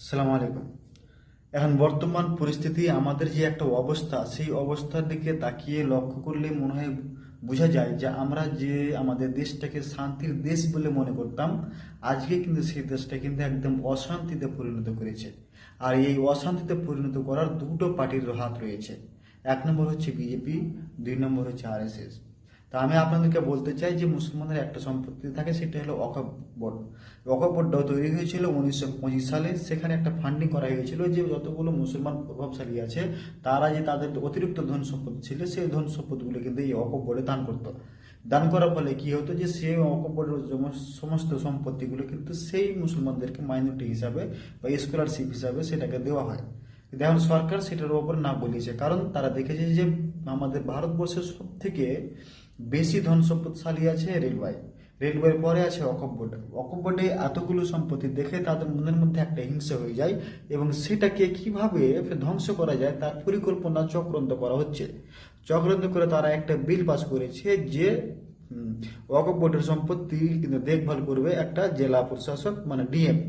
আসসালামু আলাইকুম। এখন বর্তমান পরিস্থিতি আমাদের যে একটা অবস্থা, সেই অবস্থার দিকে তাকিয়ে লক্ষ্য করলে মনে হয় বোঝা যায় যে আমরা যে আমাদের দেশটাকে শান্তির দেশ বলে মনে করতাম, আজকে কিন্তু সেই দেশটা কিন্তু একদম অশান্তিতে পরিণত করেছে। আর এই অশান্তিতে পরিণত করার দুটো পার্টির হাত রয়েছে। এক নম্বর হচ্ছে বিজেপি, দুই নম্বর হচ্ছে আরএসএস। তা আমি আপনাদেরকে বলতে চাই যে মুসলমানদের একটা সম্পত্তি থাকে, সেটা হলো ওয়াকফ বোর্ড। ওয়াকফ বোর্ডটাও তৈরি হয়েছিল 1925 সালে। সেখানে একটা ফান্ডিং করা হয়েছিল যে যতগুলো মুসলমান প্রভাবশালী আছে, তারা যে তাদের অতিরিক্ত ধন সম্পদ ছিল, সেই ধন সম্পদগুলো কিন্তু এই ওয়াকফ বোর্ডে দান করতো। দান করার ফলে কি হতো যে সেই ওয়াকফ বোর্ডের সমস্ত সম্পত্তিগুলো কিন্তু সেই মুসলমানদেরকে মাইনরিটি হিসাবে বা স্কলারশিপ হিসাবে সেটাকে দেওয়া হয়। কিন্তু এখন সরকার সেটার ওপর না বলিয়েছে, কারণ তারা দেখেছে যে আমাদের ভারতবর্ষের সব থেকে বেশি ধন সম্পদশালী আছে রেলওয়ে। রেলওয়ের পরে আছে ওয়াকফ বোর্ড। ওয়াকফ বোর্ডে এতগুলো সম্পত্তি দেখে তাদের মনের মধ্যে একটা হিংসা হয়ে যায়, এবং সেটাকে কিভাবে ধ্বংস করা যায় তার পরিকল্পনা চক্রান্ত করা হচ্ছে। চক্রান্ত করে তারা একটা বিল পাস করেছে যে ওয়াকফ বোর্ডের সম্পত্তি কিন্তু দেখভাল করবে একটা জেলা প্রশাসক, মানে ডিএম।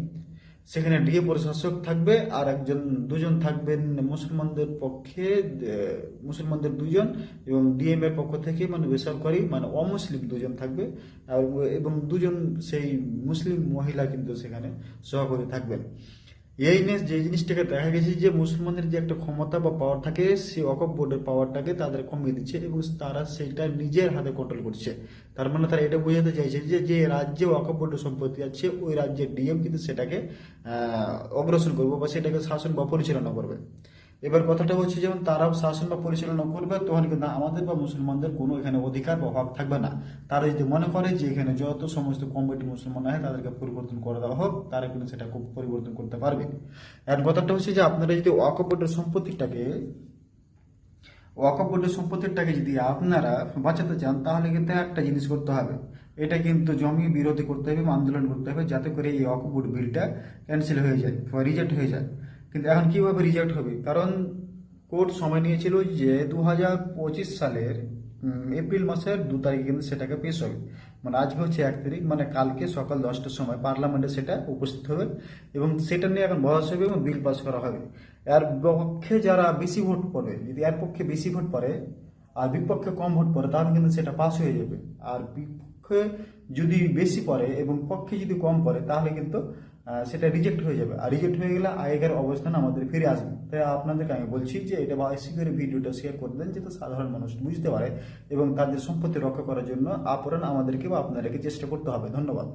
সেখানে ডিএ প্রশাসক থাকবে, আর দুজন থাকবেন মুসলমানদের পক্ষে, মুসলমানদের দুজন, এবং ডিএম এর পক্ষ থেকে মানে বেসরকারি মানে অমুসলিম দুজন থাকবে। এবং দুজন সেই মুসলিম মহিলা কিন্তু সেখানে সহকারী থাকবেন। এই নিয়ে যে জিনিসটাকে দেখা গেছে যে মুসলমানদের যে একটা ক্ষমতা বা পাওয়ার থাকে, সেই ওয়াকফ বোর্ডের পাওয়ারটাকে তাদের কমিয়ে দিচ্ছে এবং তারা সেইটা নিজের হাতে কন্ট্রোল করছে। তার মানে তারা এটা বোঝাতে চাইছে যে যে রাজ্যে ওয়াকফ বোর্ডের সম্পত্তি আছে, ওই রাজ্যের ডিএম কিন্তু সেটাকে অগ্রসর করবে বা সেটাকে শাসন বা পরিচালনা করবে। এবার কথাটা হচ্ছে, যেমন তারাও শাসন বা পরিচালনা করবে, তখন কিন্তু আমাদের বা মুসলমানদের কোনো এখানে অধিকার বা হক থাকবে না। তারা যদি মনে করে যে এখানে যত সমস্ত কমিটি মুসলমান আছে তাদেরকে পরিবর্তন করে দেওয়া হোক, তারা কিন্তু সেটা খুব পরিবর্তন করতে পারবে। আর কথাটা হচ্ছে যে আপনারা যদি ওয়াকফ বোর্ডের সম্পত্তিটাকে যদি আপনারা বাঁচাতে চান, তাহলে কিন্তু একটা জিনিস করতে হবে। এটা কিন্তু জমি বিরোধী করতে হবে, আন্দোলন করতে হবে, যাতে করে এই ওয়াকফ বোর্ড বিলটা ক্যান্সেল হয়ে যায় বা রিজেক্ট হয়ে যায়। কিন্তু এখন কিভাবে রিজেক্ট হবে? কারণ কোর্ট সময় নিয়েছিল যে 2025 সালের এপ্রিল মাসের 2 তারিখে কিন্তু সেটাকে পেশ হবে। মানে আজকে হচ্ছে 1 তারিখ, মানে কালকে সকাল 10টার সময় পার্লামেন্টে সেটা উপস্থিত হবে, এবং সেটা নিয়ে এখন বহস হবে এবং বিল পাস করা হবে। এর পক্ষে যারা বেশি ভোট পড়ে, যদি এর পক্ষে বেশি ভোট পড়ে আর বিপক্ষে কম ভোট পড়ে, তাহলে কিন্তু সেটা পাস হয়ে যাবে। আর বিপক্ষে যদি বেশি পড়ে এবং পক্ষে যদি কম পড়ে, তাহলে কিন্তু সেটা রিজেক্ট হয়ে যাবে। আর রিজেক্ট হয়ে গেলে আগেকার অবস্থান আমাদের ফিরে আসবে। তাই আপনাদেরকে আমি বলছি যে এটা বেশি করে ভিডিওটা শেয়ার করে দেন, যাতে সাধারণ মানুষ বুঝতে পারে এবং তাদের সম্পত্তি রক্ষা করার জন্য আপনাদেরকে বা আপনাদেরকে চেষ্টা করতে হবে। ধন্যবাদ।